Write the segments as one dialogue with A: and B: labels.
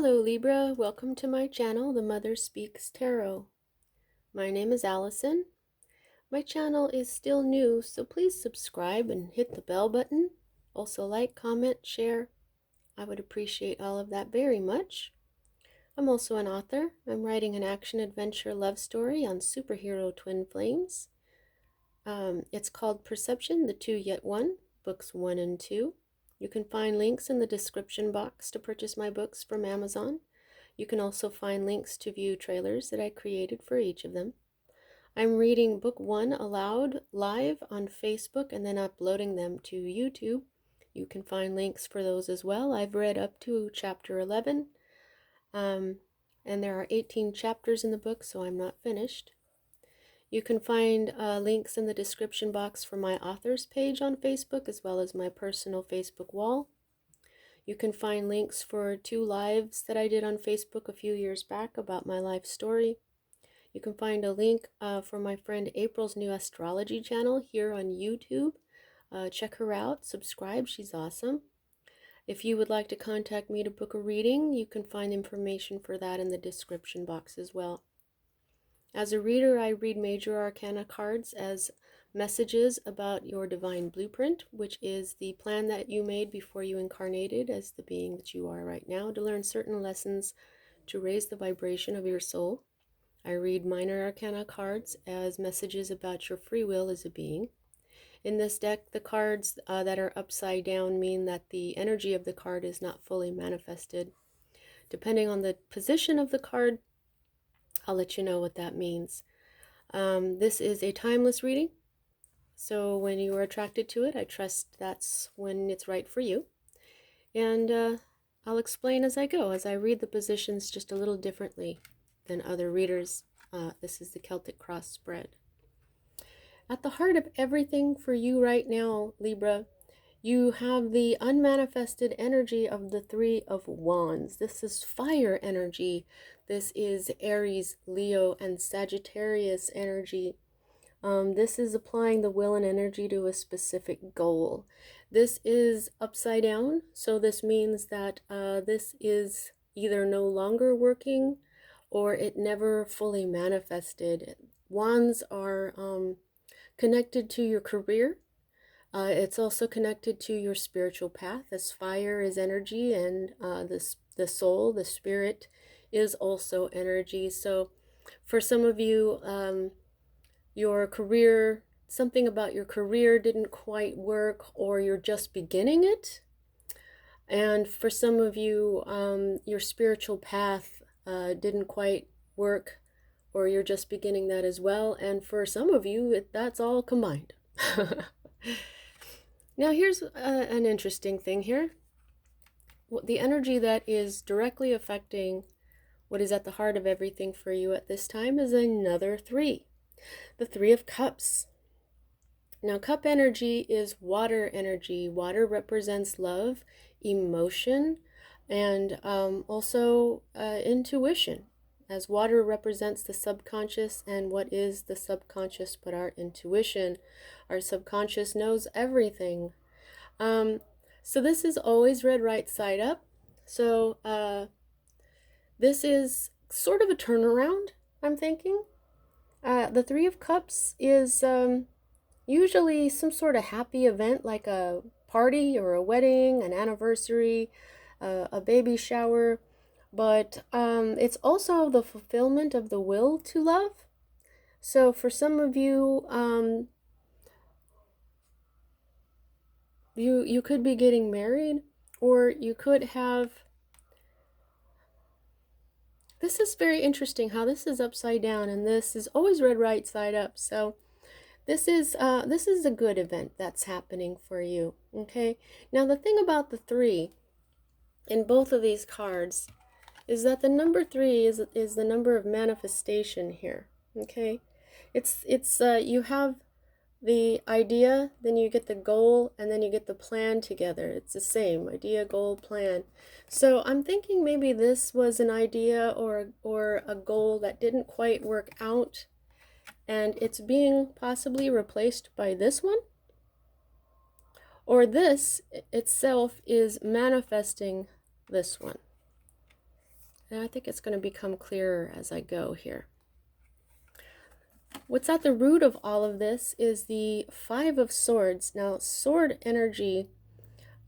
A: Hello Libra, welcome to my channel, The Mother Speaks Tarot. My name is Allison. My channel is still new, so please subscribe and hit the bell button. Also like, comment, share. I would appreciate all of that very much. I'm also an author. I'm writing an action-adventure love story on superhero twin flames. It's called Perception, the Two Yet One, books 1 and 2. You can find links in the description box to purchase my books from Amazon. You can also find links to view trailers that I created for each of them. I'm reading book 1 aloud live on Facebook and then uploading them to YouTube. You can find links for those as well. I've read up to chapter 11, and there are 18 chapters in the book, so I'm not finished. You can find links in the description box for my authors page on Facebook as well as my personal Facebook wall. You can find links for 2 lives that I did on Facebook a few years back about my life story. You can find a link for my friend April's new astrology channel here on YouTube. Check her out, subscribe, she's awesome. If you would like to contact me to book a reading, you can find information for that in the description box as well. As a reader, I read major arcana cards as messages about your divine blueprint, which is the plan that you made before you incarnated as the being that you are right now, to learn certain lessons to raise the vibration of your soul. I read minor arcana cards as messages about your free will as a being. In this deck, the cards that are upside down mean that the energy of the card is not fully manifested. Depending on the position of the card, I'll let you know what that means. This is a timeless reading, so when you are attracted to it, I trust that's when it's right for you. And I'll explain as I go, as I read the positions just a little differently than other readers. This is the Celtic Cross spread. At the heart of everything for you right now, Libra, you have the unmanifested energy of the Three of Wands. This is fire energy. This is Aries, Leo, and Sagittarius energy. This is applying the will and energy to a specific goal. This is upside down, so this means that this is either no longer working or it never fully manifested. Wands are connected to your career. It's also connected to your spiritual path, as fire is energy and the soul, the spirit, is also energy. So for some of you, your career, something about your career didn't quite work, or you're just beginning it. And for some of you, your spiritual path didn't quite work, or you're just beginning that as well. And for some of you, that's all combined. Now here's an interesting thing here. The energy that is directly affecting what is at the heart of everything for you at this time is another 3. The 3 of Cups. Now cup energy is water energy. Water represents love, emotion, and also intuition, as water represents the subconscious. And what is the subconscious but our intuition? Our subconscious knows everything. So this is always read right side up. So this is sort of a turnaround, I'm thinking. The 3 of Cups is usually some sort of happy event, like a party or a wedding, an anniversary, a baby shower. But it's also the fulfillment of the will to love. So for some of you, you could be getting married, or you could have... This is very interesting how this is upside down, and this is always read right side up. So this is a good event that's happening for you. Okay. Now the thing about the 3 in both of these cards is that the number 3 is the number of manifestation here. Okay. It's you have the idea, then you get the goal, and then you get the plan together. It's the same idea, goal, plan. So I'm thinking maybe this was an idea or a goal that didn't quite work out, and it's being possibly replaced by this one, or this itself is manifesting this one. And I think it's going to become clearer as I go here. What's at the root of all of this is the Five of Swords. Now, sword energy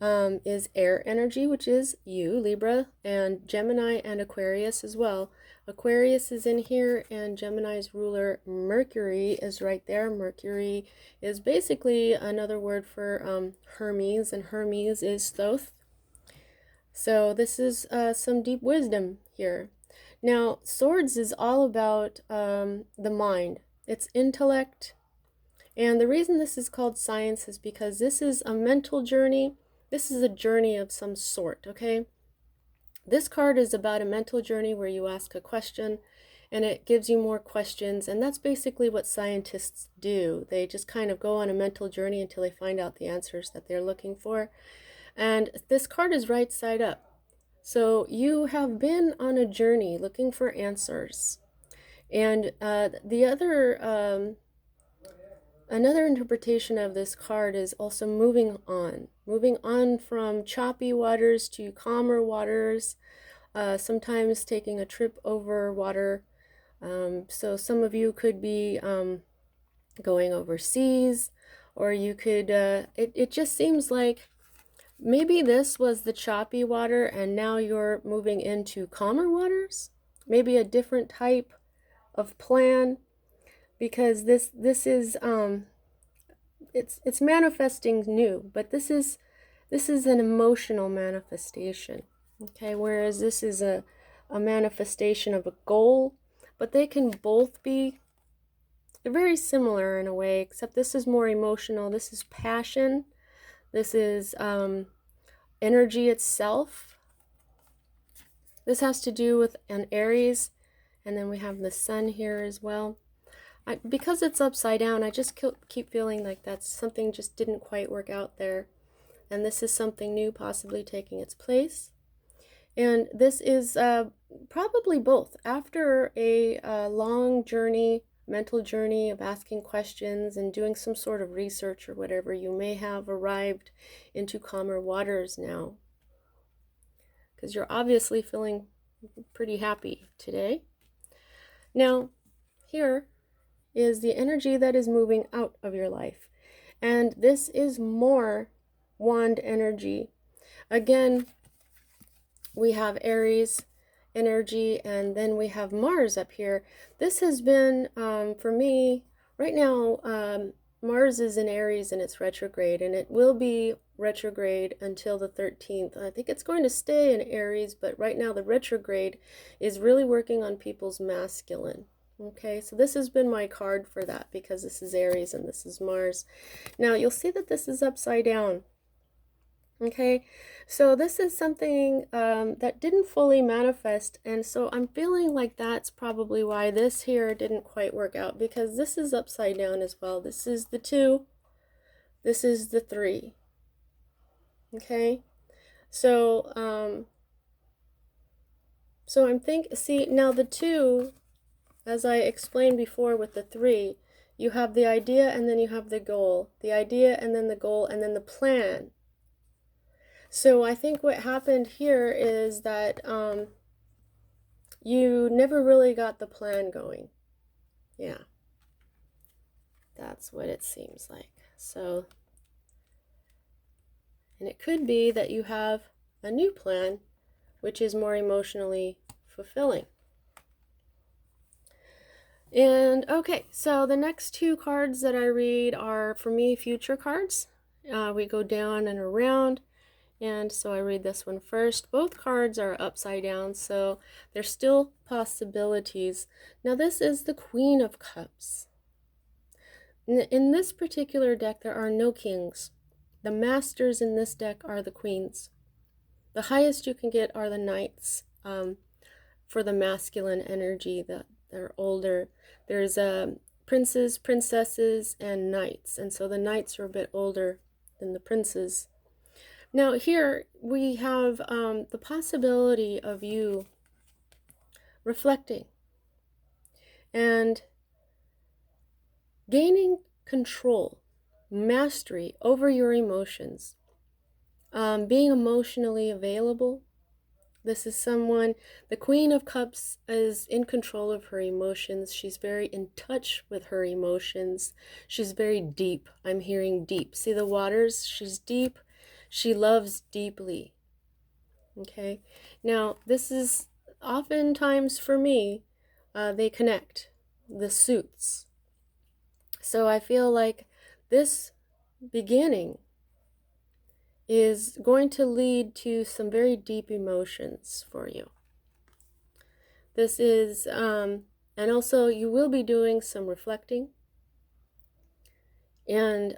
A: is air energy, which is you, Libra, and Gemini and Aquarius as well. Aquarius is in here, and Gemini's ruler, Mercury, is right there. Mercury is basically another word for Hermes, and Hermes is Thoth. So this is some deep wisdom here. Now, swords is all about the mind. It's intellect. And the reason this is called science is because this is a mental journey. This is a journey of some sort, okay? This card is about a mental journey where you ask a question and it gives you more questions. And that's basically what scientists do. They just kind of go on a mental journey until they find out the answers that they're looking for. And this card is right side up. So you have been on a journey looking for answers. And the other another interpretation of this card is also moving on from choppy waters to calmer waters, sometimes taking a trip over water. So some of you could be going overseas, or you could, it just seems like maybe this was the choppy water and now you're moving into calmer waters, maybe a different type of plan. Because this is it's manifesting new, but this is an emotional manifestation, okay? Whereas this is a manifestation of a goal, but they can both be, they're very similar in a way, except this is more emotional. This is passion. This is energy itself. This has to do with an Aries, and then we have the sun here as well. Because it's upside down, I just keep feeling like that's something just didn't quite work out there. And this is something new possibly taking its place. And this is probably both. After a long journey, mental journey of asking questions and doing some sort of research or whatever, you may have arrived into calmer waters now. Because you're obviously feeling pretty happy today. Now, here is the energy that is moving out of your life. And this is more wand energy. Again, we have Aries energy, and then we have Mars up here. This has been, for me, right now, Mars is in Aries and it's retrograde, and it will be retrograde until the 13th. I think it's going to stay in Aries, but right now the retrograde is really working on people's masculine. Okay, so this has been my card for that, because this is Aries and this is Mars. Now you'll see that this is upside down. Okay, so this is something that didn't fully manifest, and so I'm feeling like that's probably why this here didn't quite work out, because this is upside down as well. This is the 2, this is the 3. Okay, so I'm see, now the 2, as I explained before with the 3, you have the idea and then you have the goal. The idea and then the goal and then the plan. So I think what happened here is that you never really got the plan going. Yeah. That's what it seems like. So, and it could be that you have a new plan, which is more emotionally fulfilling. And okay, so the next 2 cards that I read are, for me, future cards. We go down and around, and so I read this one first. Both cards are upside down, so there's still possibilities. Now this is the Queen of Cups. In this particular deck, there are no kings. The masters in this deck are the queens. The highest you can get are the knights, for the masculine energy that they're older. There's princes, princesses, and knights, and so the knights are a bit older than the princes. Now here we have the possibility of you reflecting and gaining control, mastery over your emotions, being emotionally available, This is someone, the Queen of Cups is in control of her emotions. She's very in touch with her emotions. She's very deep. I'm hearing deep. See the waters? She's deep. She loves deeply. Okay. Now, this is oftentimes for me, they connect the suits. So I feel like this beginning is going to lead to some very deep emotions for you. This is, and also you will be doing some reflecting. And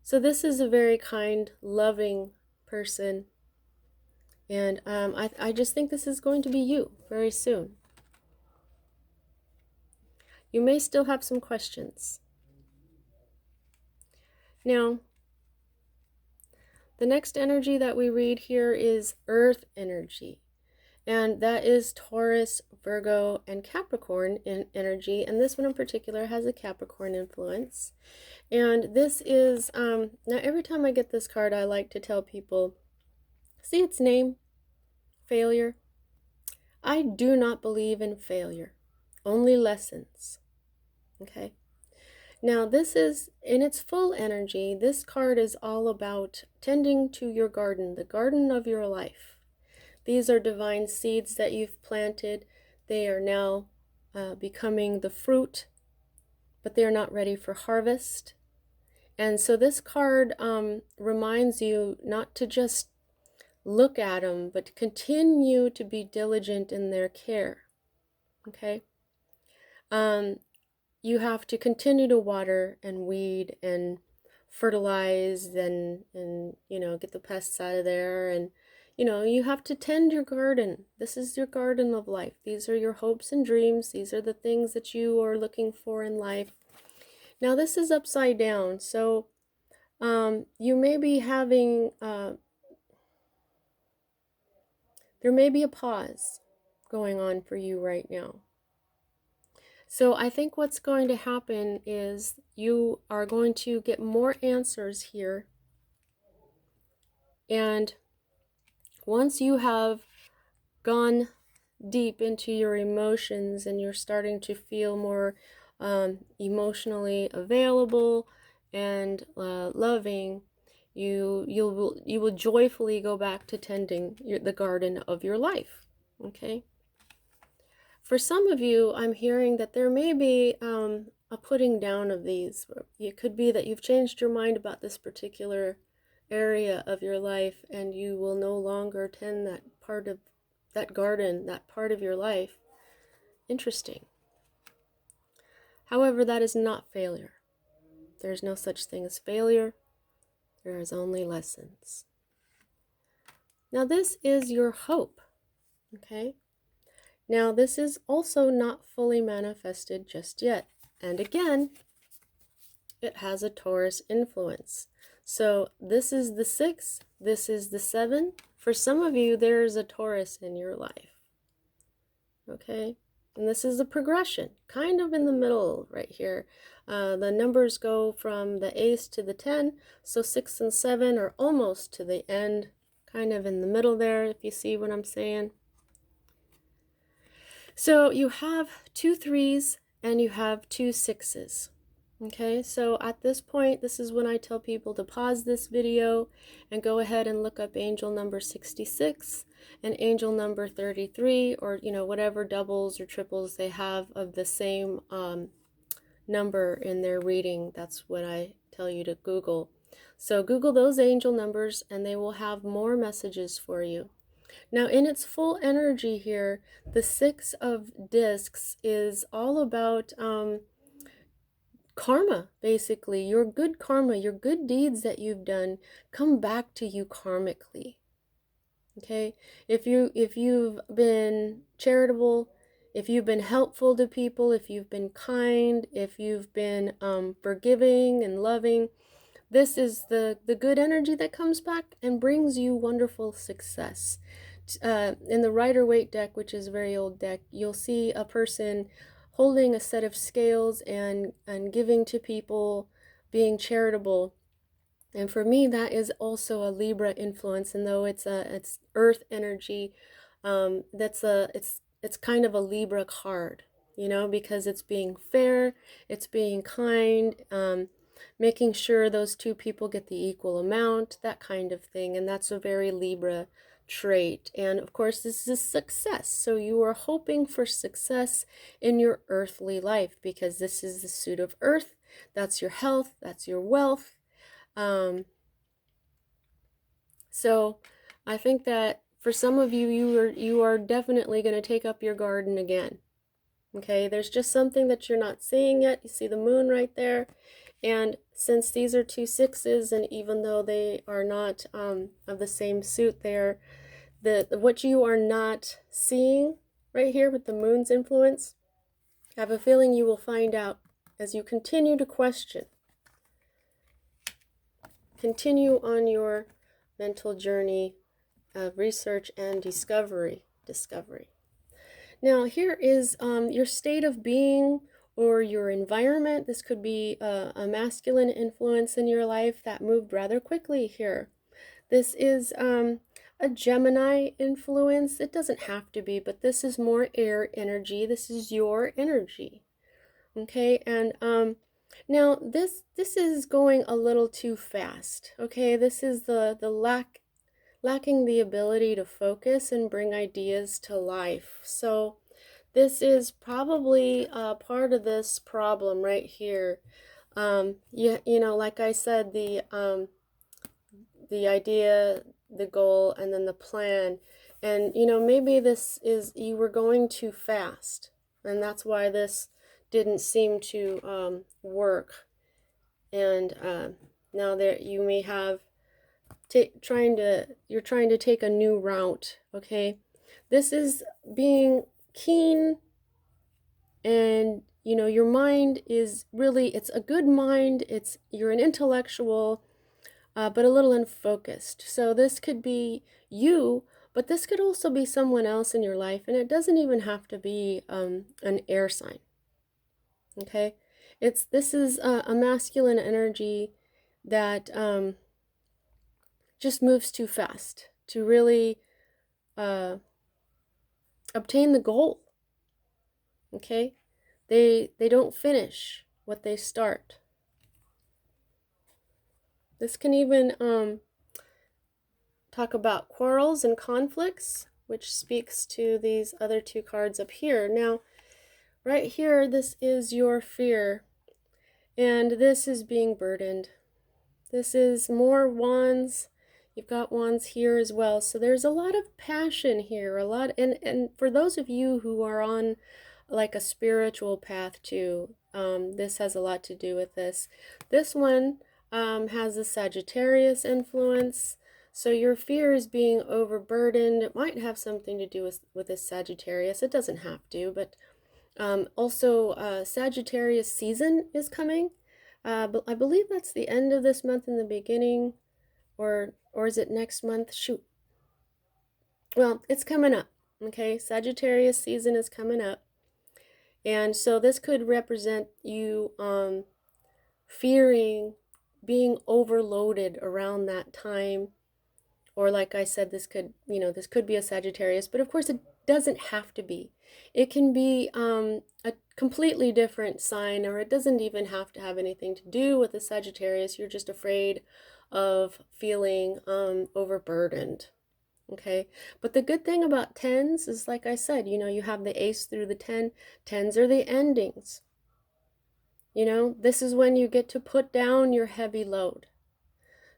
A: so this is a very kind, loving person. And I just think this is going to be you very soon. You may still have some questions. Now, the next energy that we read here is Earth energy. And that is Taurus, Virgo, and Capricorn in energy. And this one in particular has a Capricorn influence. And this is, now every time I get this card, I like to tell people, see its name, failure. I do not believe in failure, only lessons. Okay. Now this is, in its full energy, this card is all about tending to your garden, the garden of your life. These are divine seeds that you've planted. They are now becoming the fruit, but they are not ready for harvest. And so this card reminds you not to just look at them, but to continue to be diligent in their care. Okay? You have to continue to water and weed and fertilize and get the pests out of there, and you have to tend your garden. This is your garden of life. These are your hopes and dreams. These are the things that you are looking for in life. Now this is upside down, so you may be having there may be a pause going on for you right now. So I think what's going to happen is you are going to get more answers here. And once you have gone deep into your emotions and you're starting to feel more emotionally available and loving, you will joyfully go back to tending the garden of your life. Okay. For some of you, I'm hearing that there may be a putting down of these. It could be that you've changed your mind about this particular area of your life and you will no longer tend that part of that garden, that part of your life. Interesting. However, that is not failure. There's no such thing as failure. There is only lessons. Now this is your hope. Okay? Now this is also not fully manifested just yet. And again, it has a Taurus influence. So this is the 6, this is the 7. For some of you, there is a Taurus in your life. Okay? And this is a progression, kind of in the middle right here. The numbers go from the ace to the 10, so 6 and 7 are almost to the end, kind of in the middle there, if you see what I'm saying. So you have 2 3s and you have 2 6s. Okay, so at this point, this is when I tell people to pause this video and go ahead and look up angel number 66 and angel number 33, or whatever doubles or triples they have of the same number in their reading. That's what I tell you to Google. So Google those angel numbers and they will have more messages for you. Now in its full energy here, the 6 of discs is all about karma, basically. Your good karma, your good deeds that you've done come back to you karmically. Okay? If you've been charitable, if you've been helpful to people, if you've been kind, if you've been forgiving and loving, this is the good energy that comes back and brings you wonderful success. In the Rider-Waite deck, which is a very old deck, you'll see a person holding a set of scales and giving to people, being charitable. And for me, that is also a Libra influence, and though it's Earth energy, it's kind of a Libra card, because it's being fair, it's being kind, making sure those two people get the equal amount, that kind of thing, and that's a very Libra trait. And of course, this is success. So you are hoping for success in your earthly life because this is the suit of Earth. That's your health, that's your wealth. So I think that for some of you, you are definitely going to take up your garden again. Okay, there's just something that you're not seeing yet. You see the moon right there. And since these are two sixes, and even though they are not of the same suit, they're what you are not seeing right here with the moon's influence, I have a feeling you will find out as you continue to question. Continue on your mental journey of research and discovery. Now here is your state of being or your environment. This could be a masculine influence in your life that moved rather quickly here. This is a Gemini influence. It doesn't have to be, but this is more air energy. This is your energy. Okay, and now this is going a little too fast. Okay, this is the lacking the ability to focus and bring ideas to life. So this is probably part of this problem right here. Like I said, the idea, the goal, and then the plan. And maybe this is you were going too fast, and that's why this didn't seem to work. And now that you may have you're trying to take a new route. Okay, this is being keen, and your mind is really, it's a good mind, you're an intellectual, but a little unfocused. So this could be you, but this could also be someone else in your life, and it doesn't even have to be an air sign. Okay, this is a masculine energy that just moves too fast to really obtain the goal. Okay, they don't finish what they start. This can even talk about quarrels and conflicts, which speaks to these other two cards up here. Now, right here, this is your fear, and this is being burdened. This is more wands. You've got wands here as well. So there's a lot of passion here, and for those of you who are on like a spiritual path too, this has a lot to do with this. This one has a Sagittarius influence. So your fear is being overburdened. It might have something to do with this Sagittarius. It doesn't have to, but also Sagittarius season is coming. But I believe that's the end of this month and the beginning, or is it next month? Shoot. Well, it's coming up. Okay, Sagittarius season is coming up. And so this could represent you fearing being overloaded around that time. Or like I said, this could be a Sagittarius, but of course it doesn't have to be. It can be a completely different sign, or it doesn't even have to have anything to do with the Sagittarius. You're just afraid of feeling overburdened. Okay, but the good thing about tens is, like I said, you have the ace through the 10. Tens are the endings. This is when you get to put down your heavy load.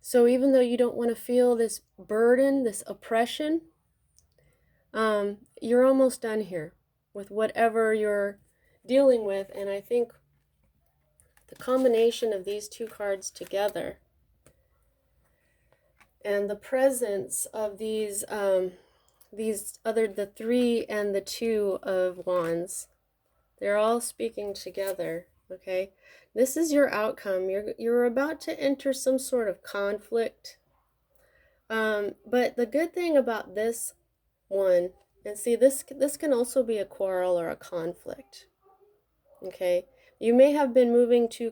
A: So even though you don't want to feel this burden, this oppression, you're almost done here with whatever you're dealing with. And I think the combination of these two cards together and the presence of these the 3 and the 2 of wands, they're all speaking together. Okay, this is your outcome. You're about to enter some sort of conflict, but the good thing about this one, and see, this can also be a quarrel or a conflict. Okay, you may have been moving too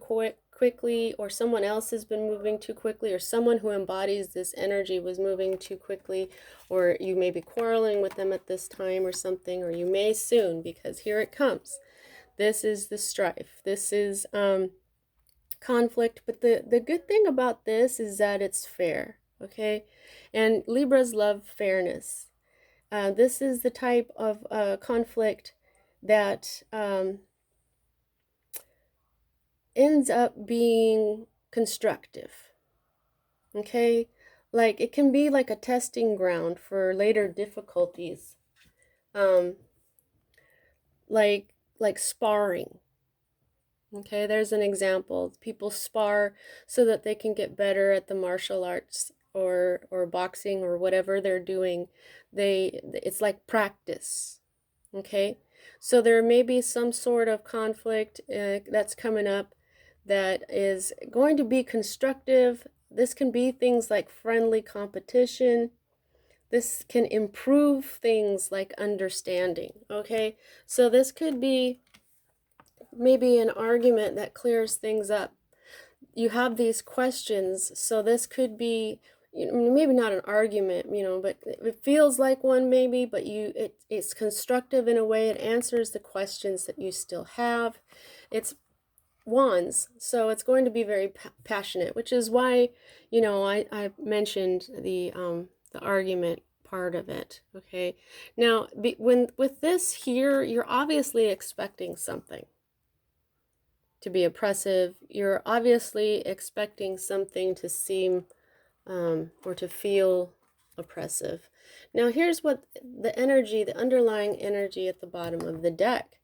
A: quickly, or someone else has been moving too quickly, or someone who embodies this energy was moving too quickly, or you may be quarreling with them at this time or something, or you may soon, because here it comes. This is the strife. This is conflict. But the good thing about this is that it's fair, okay? And Libras love fairness. This is the type of conflict that ends up being constructive, okay? Like it can be like a testing ground for later difficulties, um, like sparring. Okay, there's an example. People spar so that they can get better at the martial arts or boxing or whatever they're doing. It's like practice. Okay, so there may be some sort of conflict that's coming up that is going to be constructive. This can be things like friendly competition. This can improve things like understanding. Okay, so this could be maybe an argument that clears things up. You have these questions, so this could be, maybe not an argument, but it feels like one maybe, but it's constructive in a way. It answers the questions that you still have. It's wands, so it's going to be very passionate, which is why, I mentioned the argument part of it. Okay, now with this here, you're obviously expecting something to be oppressive. You're obviously expecting something to seem or to feel oppressive. Now here's what the energy, the underlying energy at the bottom of the deck: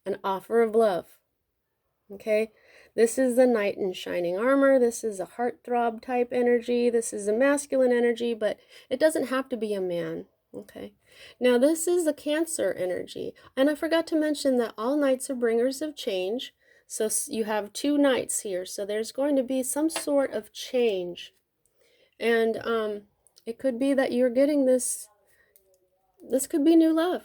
A: an offer of love. Okay, this is the knight in shining armor. This is a heartthrob type energy. This is a masculine energy, but it doesn't have to be a man. Okay, now this is the Cancer energy, and I forgot to mention that all knights are bringers of change. So you have two knights here, so there's going to be some sort of change, and it could be that you're getting this. This could be new love.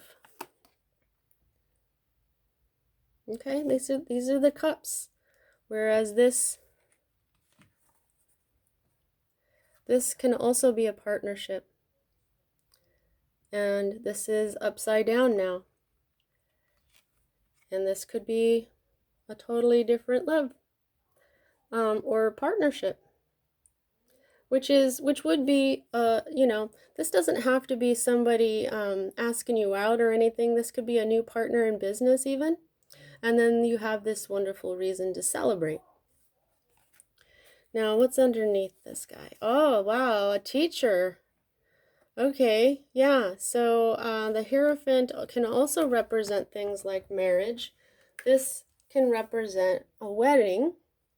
A: Okay, these are the cups, whereas this can also be a partnership. And this is upside down now. And this could be a totally different love or partnership. Which would be, this doesn't have to be somebody asking you out or anything. This could be a new partner in business even. And then you have this wonderful reason to celebrate. Now, what's underneath this guy? Oh, wow, a teacher. Okay, yeah, so the Hierophant can also represent things like marriage. This can represent a wedding.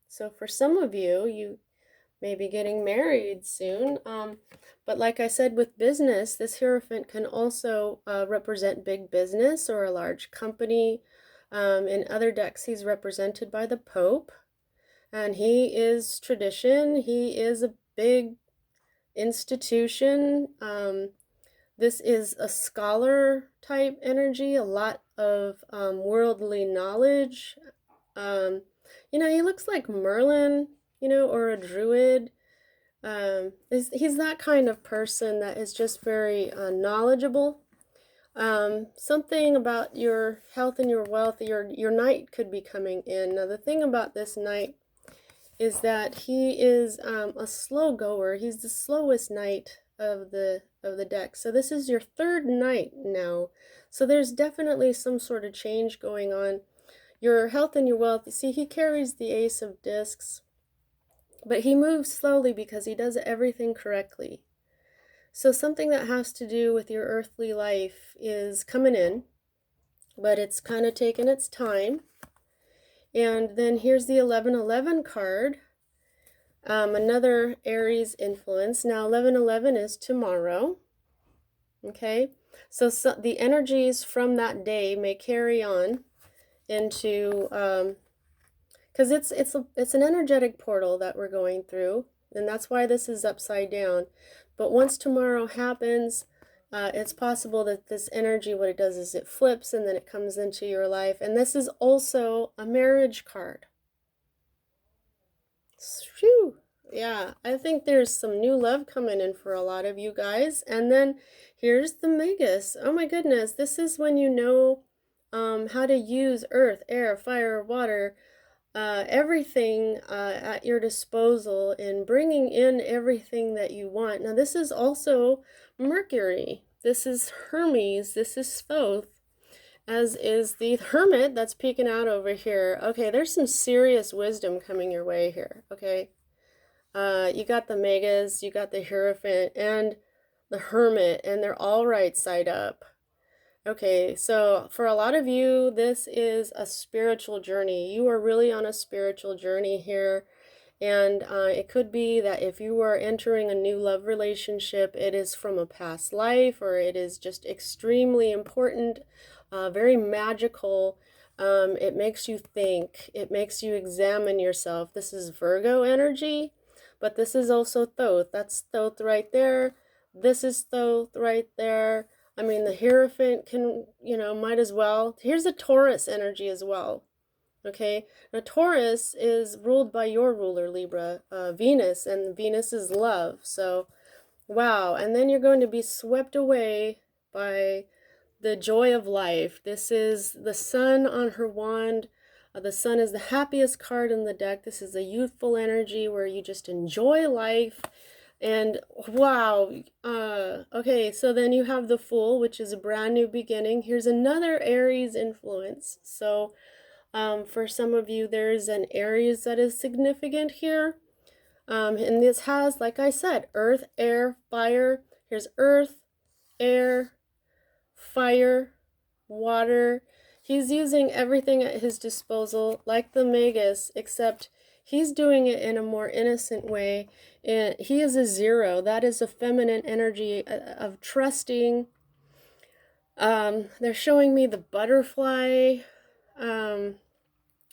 A: So for some of you, you may be getting married soon. But like I said, with business, this Hierophant can also represent big business or a large company. In other decks, he's represented by the Pope. And he is tradition. He is a big institution. This is a scholar type energy, a lot of worldly knowledge. He looks like Merlin, or a druid. He's that kind of person that is just very knowledgeable. Something about your health and your wealth, your knight could be coming in. Now the thing about this knight is that he is a slow goer. He's the slowest knight of the deck. So this is your third knight now. So there's definitely some sort of change going on. Your health and your wealth, you see, he carries the Ace of Discs, but he moves slowly because he does everything correctly. So something that has to do with your earthly life is coming in, but it's kind of taking its time. And then here's the 1111 card, another Aries influence. Now 1111 is tomorrow. Okay, so the energies from that day may carry on into, because it's an energetic portal that we're going through, and that's why this is upside down. But once tomorrow happens, it's possible that this energy, what it does is it flips and then it comes into your life. And this is also a marriage card. Phew. Yeah, I think there's some new love coming in for a lot of you guys. And then here's the Magus. Oh my goodness, this is when you know how to use earth, air, fire, water, everything at your disposal in bringing in everything that you want. Now, this is also Mercury. This is Hermes. This is Thoth, as is the Hermit that's peeking out over here. Okay, there's some serious wisdom coming your way here. Okay, you got the Magus, you got the Hierophant, and the Hermit, and they're all right side up. Okay, so for a lot of you, this is a spiritual journey. You are really on a spiritual journey here. And it could be that if you are entering a new love relationship, it is from a past life, or it is just extremely important, very magical. It makes you think, it makes you examine yourself. This is Virgo energy, but this is also Thoth. That's Thoth right there. This is Thoth right there. I mean, the Hierophant can, might as well. Here's a Taurus energy as well. Okay, now Taurus is ruled by your ruler, Libra, Venus, and Venus is love. So, wow. And then you're going to be swept away by the joy of life. This is the sun on her wand. The sun is the happiest card in the deck. This is a youthful energy where you just enjoy life. And wow, okay, so then you have the Fool, which is a brand new beginning. Here's another Aries influence. So for some of you, there's an Aries that is significant here. And this has, like I said, earth, air, fire. Here's earth, air, fire, water. He's using everything at his disposal, like the Magus, except he's doing it in a more innocent way. And he is a zero. That is a feminine energy of trusting. They're showing me the butterfly,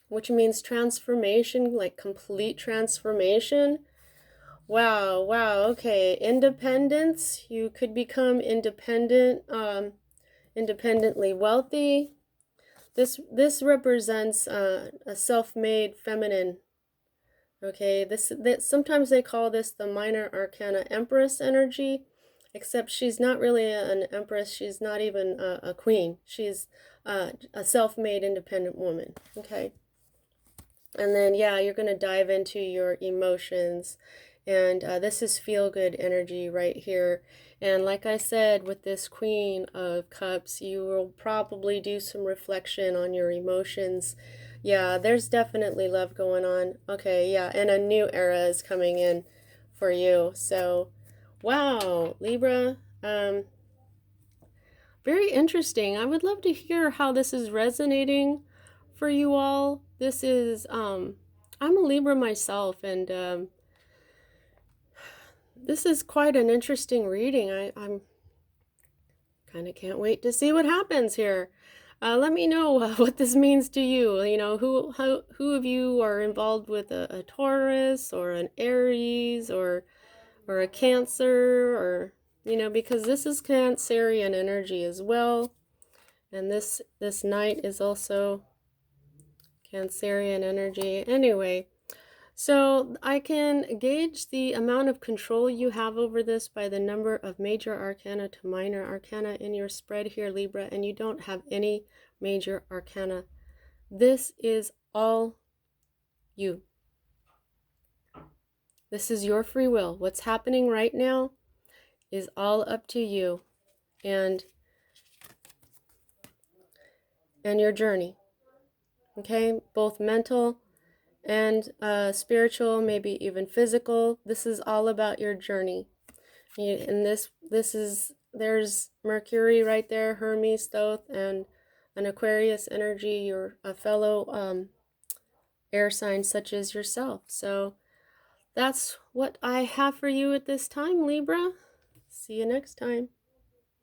A: which means transformation, like complete transformation. Wow, wow, okay. Independence. You could become independent, independently wealthy. This represents a self-made feminine. Okay, this sometimes they call this the minor arcana empress energy, except she's not really an empress. She's not even a queen. She's a self-made independent woman. Okay, and then yeah, you're going to dive into your emotions, and this is feel-good energy right here. And like I said, with this Queen of Cups, you will probably do some reflection on your emotions. Yeah, there's definitely love going on. Okay, yeah, and a new era is coming in for you. So, wow, Libra, very interesting. I would love to hear how this is resonating for you all. This is, I'm a Libra myself, and this is quite an interesting reading. I'm kind of can't wait to see what happens here. Let me know what this means to you. You know, who of you are involved with a Taurus or an Aries or a Cancer, or because this is Cancerian energy as well, and this night is also Cancerian energy. Anyway, so I can gauge the amount of control you have over this by the number of major arcana to minor arcana in your spread here, Libra, and you don't have any major arcana. This is all you. This is your free will. What's happening right now is all up to you and your journey. Okay, both mental and spiritual, maybe even physical. This is all about your journey. And this is, there's Mercury right there, Hermes, Thoth, and an Aquarius energy, you're a fellow air sign such as yourself. So that's what I have for you at this time, Libra. See you next time.